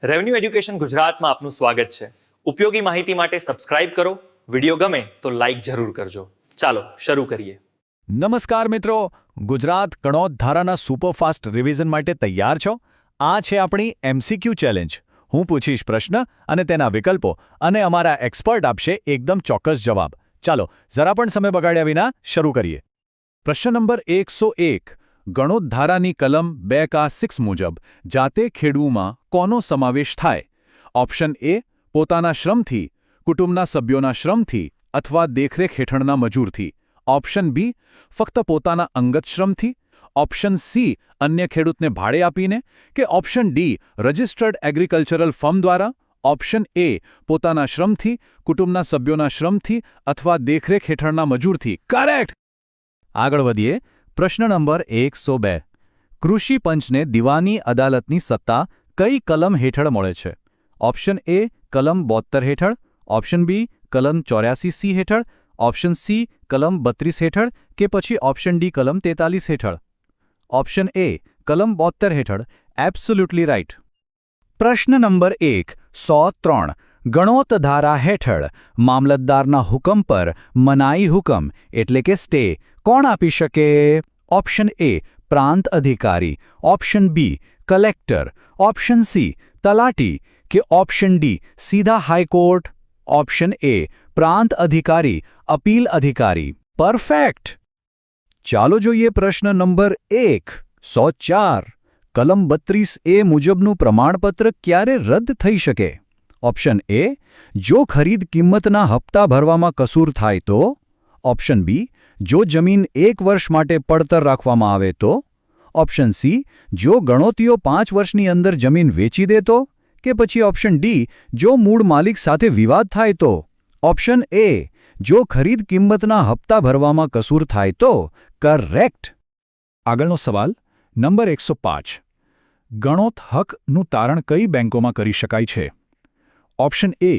Revenue education ગુજરાતમાં આપનું સ્વાગત છે. ઉપયોગી માહિતી માટે સબસ્ક્રાઇબ કરો. વિડીયો ગમે તો લાઇક જરૂર કરજો. ચાલો શરૂ કરીએ. નમસ્કાર મિત્રો, ગુજરાત ગણોત ધારાના સુપરફાસ્ટ રિવિઝન માટે તૈયાર છો? આ છે આપણી MCQ ચેલેન્જ. હું પૂછીશ પ્રશ્ન અને તેના વિકલ્પો અને અમારા એક્સપર્ટ આપશે એકદમ ચોક્કસ જવાબ. ચાલો જરા પણ સમય બગાડ્યા વિના શરૂ કરીએ. પ્રશ્ન નંબર 101. ગણોત ધારાની કલમ 2(6) મુજબ જાતે ખેડૂમાં કોનો સમાવેશ થાય? ઓપ્શન એ પોતાના શ્રમથી, કુટુંબના સભ્યોના શ્રમથી અથવા દેખરેખ હેઠળના મજૂરથી. ઓપ્શન બી ફક્ત પોતાના અંગત શ્રમથી. ઓપ્શન સી અન્ય ખેડૂતને ભાડે આપીને. કે option D registered agricultural firm દ્વારા. ઓપ્શન એ પોતાના શ્રમથી, કુટુંબના સભ્યોના શ્રમથી અથવા દેખરેખ હેઠળના મજૂરથી. કરેક્ટ! આગળ વધીએ. પ્રશ્ન નંબર 102. કૃષિ પંચને દીવાની અદાલતની સત્તા કઈ કલમ હેઠળ મળે છે? ઓપ્શન એ કલમ 72 હેઠળ. ઓપ્શન બી કલમ 84C હેઠળ. ઓપ્શન સી કલમ 32 હેઠળ. કે પછી ઓપ્શન ડી કલમ 43 હેઠળ. ઓપ્શન એ કલમ 72 હેઠળ. Absolutely right. પ્રશ્ન નંબર 103. ગણોત ધારા હેઠળ મામલતદારના હુકમ પર મનાઈ હુકમ એટલે કે સ્ટે કોણ આપી શકે? ઓપ્શન એ પ્રાંત અધિકારી. Option B collector. Option C તલાટી. કે ઓપ્શન ડી સીધા હાઈકોર્ટ. ઓપ્શન એ પ્રાંત અધિકારી, અપીલ અધિકારી. પરફેક્ટ! ચાલો જોઈએ પ્રશ્ન નંબર 104. કલમ 32A મુજબનું પ્રમાણપત્ર ક્યારે રદ થઈ શકે? ઓપ્શન એ જો ખરીદ કિંમતના હપ્તા ભરવામાં કસૂર થાય તો. ઓપ્શન બી જો જમીન 1 વર્ષ માટે પડતર રાખવામાં આવે તો. ઓપ્શન સી જો ગણોતીઓ 5 વર્ષની અંદર જમીન વેચી દે તો. કે પછી ઓપ્શન ડી જો મૂળ માલિક સાથે વિવાદ થાય તો. ઓપ્શન એ જો ખરીદ કિંમતના હપ્તા ભરવામાં કસૂર થાય તો. કરેક્ટ! આગળનો સવાલ નંબર 105. ગણોત હકનું તારણ કઈ બેંકોમાં કરી શકાય છે? ઓપ્શન એ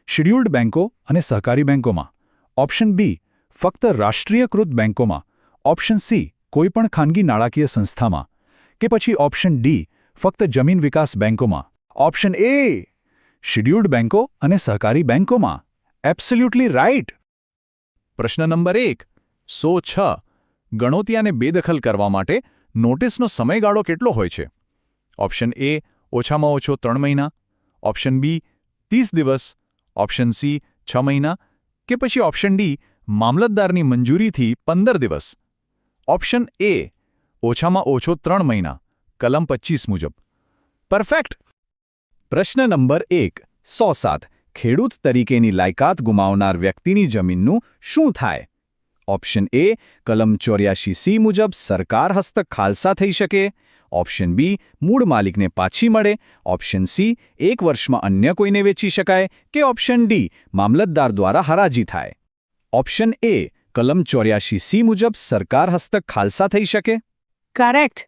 શેડ્યુલ્ડ બેંકો અને સહકારી બેંકોમાં. ઓપ્શન બી ફક્ત રાષ્ટ્રીયકૃત બેંકોમાં. ઓપ્શન સી કોઈપણ ખાનગી નાણાકીય સંસ્થામાં. કે પછી ઓપ્શન ડી ફક્ત જમીન વિકાસ બેંકોમાં. ઓપ્શન એ શેડ્યુલ્ડ બેંકો અને સહકારી બેંકોમાં. Absolutely right. પ્રશ્ન નંબર 106. ગણોતિયાને બેદખલ કરવા માટે નોટિસનો સમયગાળો કેટલો હોય છે? ઓપ્શન એ ઓછામાં ઓછો 3 મહિના. ઓપ્શન બી 30 દિવસ. ઓપ્શન સી 6 મહિના. કે પછી ઓપ્શન ડી મામલતદારની મંજૂરીથી 15 દિવસ. ઓપ્શન એ ઓછામાં ઓછો 3 મહિના, કલમ 25 મુજબ. પરફેક્ટ! પ્રશ્ન નંબર 107. ખેડૂત તરીકેની લાયકાત ગુમાવનાર વ્યક્તિની જમીનનું શું થાય? ઓપ્શન એ કલમ 84C મુજબ સરકાર હસ્તક ખાલસા થઈ શકે. ઓપ્શન બી મૂળ માલિકને પાછી મળે. ઓપ્શન સી 1 વર્ષમાં અન્ય કોઈને વેચી શકાય. કે ઓપ્શન ડી મામલતદાર દ્વારા હરાજી થાય. ઓપ્શન એ કલમ 84C મુજબ સરકાર હસ્તક ખાલસા થઈ શકે. કરેક્ટ!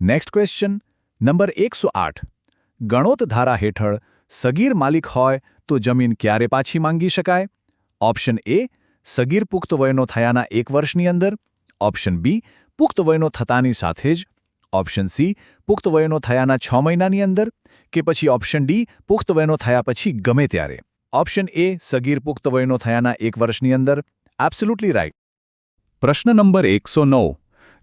Next question number 108. ગણોત ધારા હેઠળ સગીર માલિક હોય તો જમીન ક્યારે પાછી માંગી શકાય? ઓપ્શન એ સગીર પુખ્ત વયનો થયાના 1 વર્ષની અંદર. ઓપ્શન બી પુખ્ત વયનો થતાની સાથે જ. ઓપ્શન સી પુખ્ત વયનો થયાના 6 મહિનાની અંદર. કે પછી ઓપ્શન ડી પુખ્ત વયનો થયા પછી ગમે ત્યારે. ઓપ્શન એ સગીર પુખ્ત વયનો થયાના 1 વર્ષની અંદર. Absolutely right. પ્રશ્ન નંબર 109.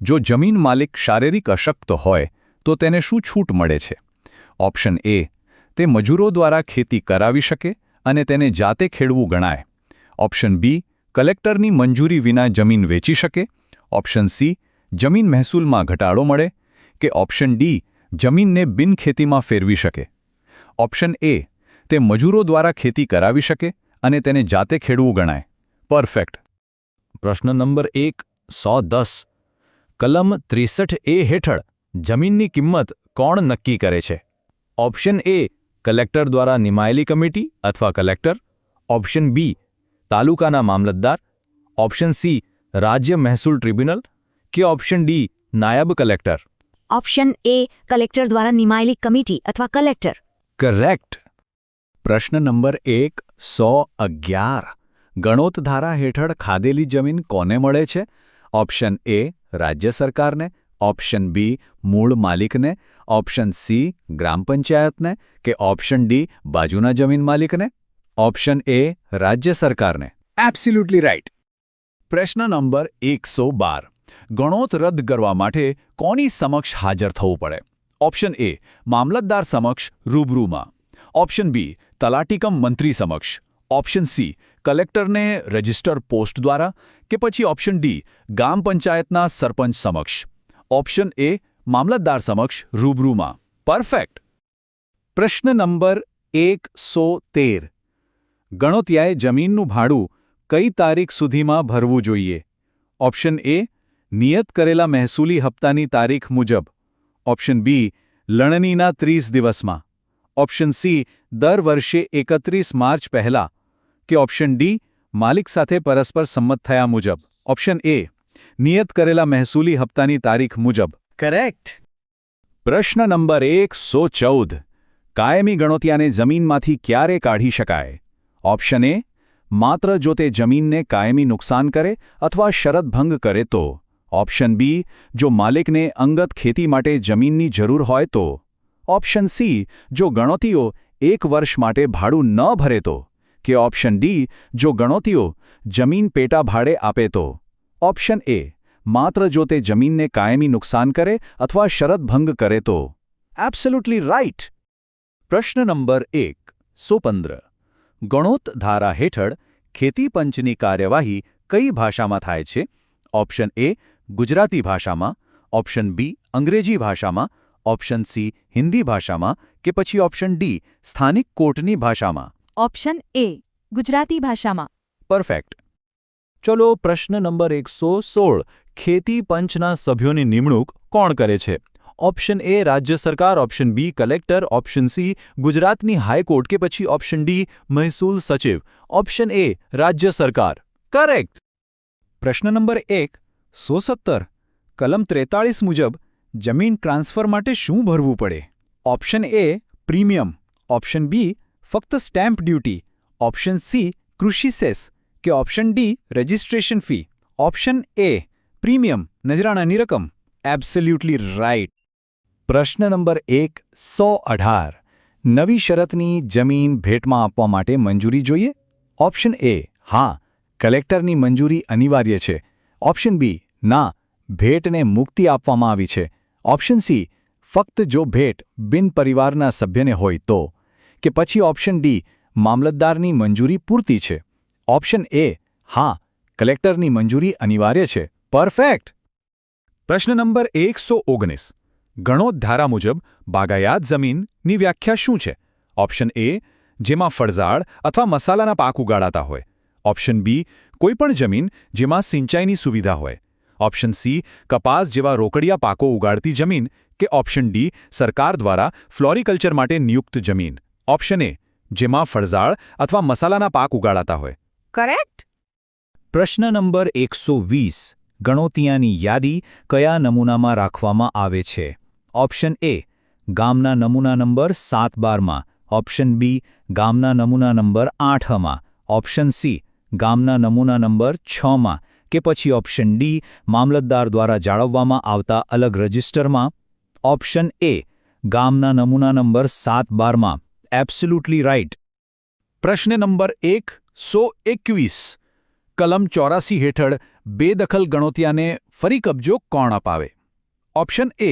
જો જમીન માલિક શારીરિક અશક્ત હોય તો તેને શું છૂટ મળે છે? ઓપ્શન એ તે મજૂરો દ્વારા ખેતી કરાવી શકે અને તેને જાતે ખેડવું ગણાય. ઓપ્શન બી કલેક્ટરની મંજૂરી વિના જમીન વેચી શકે. ઓપ્શન સી જમીન મહેસૂલમાં ઘટાડો મળે. કે ઓપ્શન ડી જમીનને બિનખેતીમાં ફેરવી શકે. ઓપ્શન એ તે મજૂરો દ્વારા ખેતી કરાવી શકે અને તેને જાતે ખેડવું ગણાય. પરફેક્ટ. પ્રશ્ન નંબર 110. કલમ 63A હેઠળ જમીનની કિંમત કોણ નક્કી કરે છે? ઓપ્શન એ કલેક્ટર દ્વારા નિમાયેલી કમિટી અથવા કલેક્ટર. ઓપ્શન બી તાલુકાના મામલતદાર. ઓપ્શન સી રાજ્ય મહેસૂલ ટ્રિબ્યુનલ. કે ઓપ્શન ડી નાયબ કલેક્ટર. ઓપ્શન એ કલેક્ટર દ્વારા નિમાયેલી કમિટી અથવા કલેક્ટર. કરેક્ટ. પ્રશ્ન નંબર 111. ગણોત ધારા હેઠળ ખાધેલી જમીન કોને મળે છે? ઓપ્શન એ રાજ્ય સરકારને. ઓપ્શન બી મૂળ માલિકને, ઓપ્શન સી ગ્રામ પંચાયતને કે ઓપ્શન ડી બાજુના જમીન માલિકને? ઓપ્શન એ રાજ્ય સરકારને. Absolutely right. પ્રશ્ન નંબર 112. ગણોત રદ કરવા માટે કોની સમક્ષ હાજર થવું પડે? ઓપ્શન એ મામલતદાર સમક્ષ રૂબરૂમાં, ઓપ્શન બી તલાટીકમ મંત્રી સમક્ષ, ઓપ્શન સી કલેક્ટરને રજિસ્ટર પોસ્ટ દ્વારા કે પછી ઓપ્શન ડી ગામ પંચાયતના સરપંચ સમક્ષ. ઓપ્શન એ મામલતદાર સમક્ષ રૂબરૂમાં. પરફેક્ટ. પ્રશ્ન નંબર 113. ગણોતિયાએ જમીનનું ભાડું કઈ તારીખ સુધીમાં ભરવું જોઈએ? ઓપ્શન એ નિયત કરેલા મહેસૂલી હપ્તાની તારીખ મુજબ, ઓપ્શન બી લણણીના 30 દિવસમાં, ઓપ્શન સી દર વર્ષે 31 માર્ચ પહેલા કે ઓપ્શન ડી માલિક સાથે પરસ્પર સંમત થયા મુજબ. ઓપ્શન એ નિયત કરેલા મહેસૂલી હપ્તાની તારીખ મુજબ. કરેક્ટ. પ્રશ્ન નંબર 114. કાયમી ગણોતિયાને જમીનમાંથી ક્યારે કાઢી શકાય? ઓપ્શન એ માત્ર જો તે જમીનને કાયમી નુકસાન કરે અથવા શરત ભંગ કરે તો, ઓપ્શન બી જો માલિકને અંગત ખેતી માટે જમીનની જરૂર હોય તો, ઓપ્શન સી જો ગણોતીઓ 1 વર્ષ માટે ભાડું ન ભરે તો, કે ઓપ્શન ડી જો ગણોતીઓ જમીન પેટા ભાડે આપે તો. ઓપ્શન એ માત્ર જો તે જમીનને કાયમી નુકસાન કરે અથવા શરત ભંગ કરે તો. Absolutely right. પ્રશ્ન નંબર 115. ગણોત ધારા હેઠળ ખેતી પંચની કાર્યવાહી કઈ ભાષામાં થાય છે? ઓપ્શન એ ગુજરાતી ભાષામાં, ઓપ્શન બી અંગ્રેજી ભાષામાં, ઓપ્શન સી હિન્દી ભાષામાં કે પછી ઓપ્શન ડી સ્થાનિક કોર્ટની ભાષામાં. ઓપ્શન એ ગુજરાતી ભાષામાં. પરફેક્ટ. ચલો પ્રશ્ન નંબર 116. ખેતી પંચના સભ્યોની નિમણૂક કોણ કરે છે? ઓપ્શન એ રાજ્ય સરકાર, option B collector, option C ગુજરાતની હાઈકોર્ટ કે પછી ઓપ્શન ડી મહેસૂલ સચિવ. ઓપ્શન એ રાજ્ય સરકાર. કરેક્ટ. પ્રશ્ન નંબર 117. કલમ 43 મુજબ જમીન ટ્રાન્સફર માટે શું ભરવું પડે? Option A premium, option B ફક્ત સ્ટેમ્પ ડ્યુટી, ઓપ્શન સી કૃષિ સેસ કે option D registration fee. Option A premium નજરાણાની રકમ. Absolutely right. પ્રશ્ન નંબર 118. નવી શરતની જમીન ભેટમાં આપવા માટે મંજૂરી જોઈએ? ઓપ્શન એ હા, કલેક્ટરની મંજૂરી અનિવાર્ય છે. ઓપ્શન બી ના, ભેટને મુક્તિ આપવામાં આવી છે. ઓપ્શન સી ફક્ત જો ભેટ બિન પરિવારના સભ્યને હોય તો, કે પછી ઓપ્શન ડી મામલતદારની મંજૂરી પૂરતી છે. ઓપ્શન એ હા, કલેક્ટરની મંજૂરી અનિવાર્ય છે. પરફેક્ટ. પ્રશ્ન નંબર 119. ગણોત ધારા મુજબ બાગાયાત જમીનની વ્યાખ્યા શું છે? ઓપ્શન એ જેમાં ફળઝાડ અથવા મસાલાના પાક ઉગાડાતા હોય, ઓપ્શન બી કોઈપણ જમીન જેમાં સિંચાઈની સુવિધા હોય, ઓપ્શન સી કપાસ જેવા રોકડિયા પાકો ઉગાડતી જમીન કે ઓપ્શન ડી સરકાર દ્વારા ફ્લોરિકલ્ચર માટે નિયુક્ત જમીન. ઓપ્શન એ જેમાં ફળઝાડ અથવા મસાલાના પાક ઉગાડાતા હોય. કરેક્ટ. પ્રશ્ન નંબર 120. ગણોતિયાની યાદી કયા નમૂનામાં રાખવામાં આવે છે? ઓપ્શન એ ગામના નમૂના નંબર 7-12માં, ઓપ્શન બી ગામના નમૂના નંબર 8માં, ઓપ્શન સી ગામના નમૂના નંબર 6માં કે પછી ઓપ્શન ડી મામલતદાર દ્વારા જાળવવામાં આવતા અલગ રજિસ્ટરમાં. ઓપ્શન એ ગામના નમૂના નંબર 7-12માં. Absolutely right. પ્રશ્ન નંબર 121. કલમ 84 હેઠળ બેદખલ ગણોતિયાને ફરી કબજો કોણ અપાવે? ઓપ્શન એ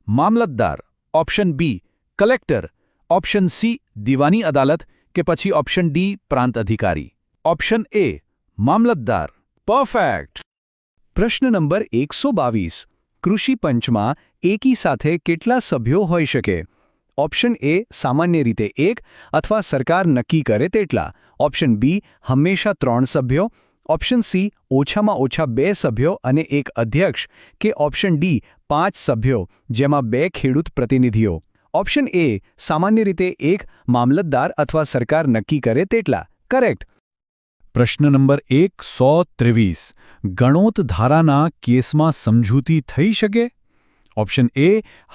મામલતદાર, option B collector, option C દીવાની અદાલત કે પછી ઓપ્શન ડી પ્રાંત અધિકારી. ઓપ્શન એ મામલતદાર. પરફેક્ટ. પ્રશ્ન નંબર 122. કૃષિ પંચમાં એકી સાથે કેટલા સભ્યો હોઈ શકે? ઓપ્શન એ સામાન્ય રીતે 1 અથવા સરકાર નક્કી કરે તેટલા, ઓપ્શન બી હંમેશા 3 સભ્યો, ઓપ્શન સી ઓછામાં ઓછા 2 સભ્યો અને 1 અધ્યક્ષ કે ઓપ્શન ડી 5 સભ્યો જેમાં 2 ખેડૂત પ્રતિનિધિઓ. ઓપ્શન એ સામાન્ય રીતે 1 મામલતદાર અથવા સરકાર નક્કી કરે તેટલા. કરેક્ટ. પ્રશ્ન નંબર 123. ગણોત ધારાના કેસમાં સમજૂતી થઈ શકે? ઓપ્શન એ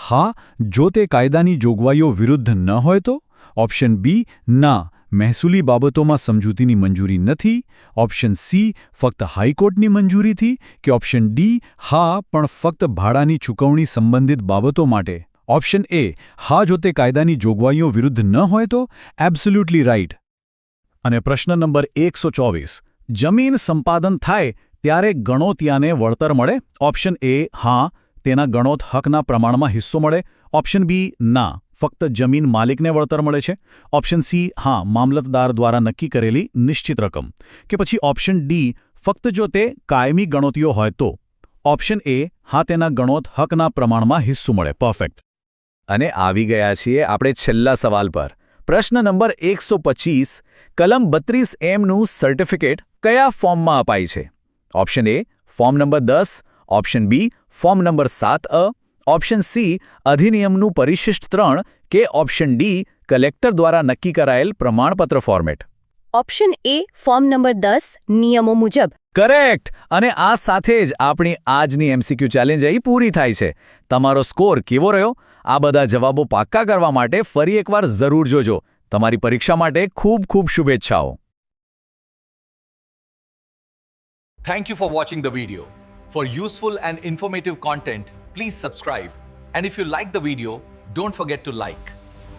હા, જો તે કાયદાની જોગવાઈઓ વિરુદ્ધ ન હોય તો, ઓપ્શન બી ના, મહેસૂલી બાબતોમાં સમજૂતીની મંજૂરી નથી, ઓપ્શન સી ફક્ત હાઈકોર્ટની મંજૂરીથી, કે ઓપ્શન ડી હા પણ ફક્ત ભાડાની ચૂકવણી સંબંધિત બાબતો માટે. ઓપ્શન એ હા જો તે કાયદાની જોગવાઈઓ વિરુદ્ધ ન હોય તો એબ્સોલ્યુટલી રાઈટ. અને પ્રશ્ન નંબર 124, જમીન સંપાદન થાય ત્યારે ગણોતિયાને વળતર મળે? ઓપ્શન એ હા, તેના ગણોત હકના પ્રમાણમાં હિસ્સો મળે. ઓપ્શન બી ના, ફક્ત જમીન માલિકને વળતર મળે છે. ઓપ્શન સી હા, મામલતદાર દ્વારા નક્કી કરેલી નિશ્ચિત રકમ. કે પછી ઓપ્શન ડી ફક્ત જો તે કાયમી ગણોતિયો હોય તો. ઓપ્શન એ હા, તેના ગણોત હકના પ્રમાણમાં હિસ્સો મળે. પરફેક્ટ. અને આવી ગયા છીએ આપણે છેલ્લા સવાલ પર. પ્રશ્ન નંબર 125, કલમ 32M નું સર્ટિફિકેટ કયા ફોર્મમાં અપાય છે? Option A form number 10, option B form number 7A, option C અધિનિયમનું પરિશિષ્ટ 3, કે ઓપ્શન ડી કલેક્ટર દ્વારા નક્કી કરાયેલ પ્રમાણપત્ર format. Option A form number 10 નિયમો મુજબ. કરેક્ટ. અને આ સાથે જ આપણી આજની MCQ ચેલેન્જ અહીં પૂરી થાય છે. તમારો સ્કોર કેવો રહ્યો? આ બધા જવાબો પાક્કા કરવા માટે ફરી એકવાર જરૂર જોજો. તમારી પરીક્ષા માટે ખૂબ ખૂબ શુભેચ્છાઓ. Thank you for watching the video. For useful and informative content, please subscribe. And if you like the video, don't forget to like.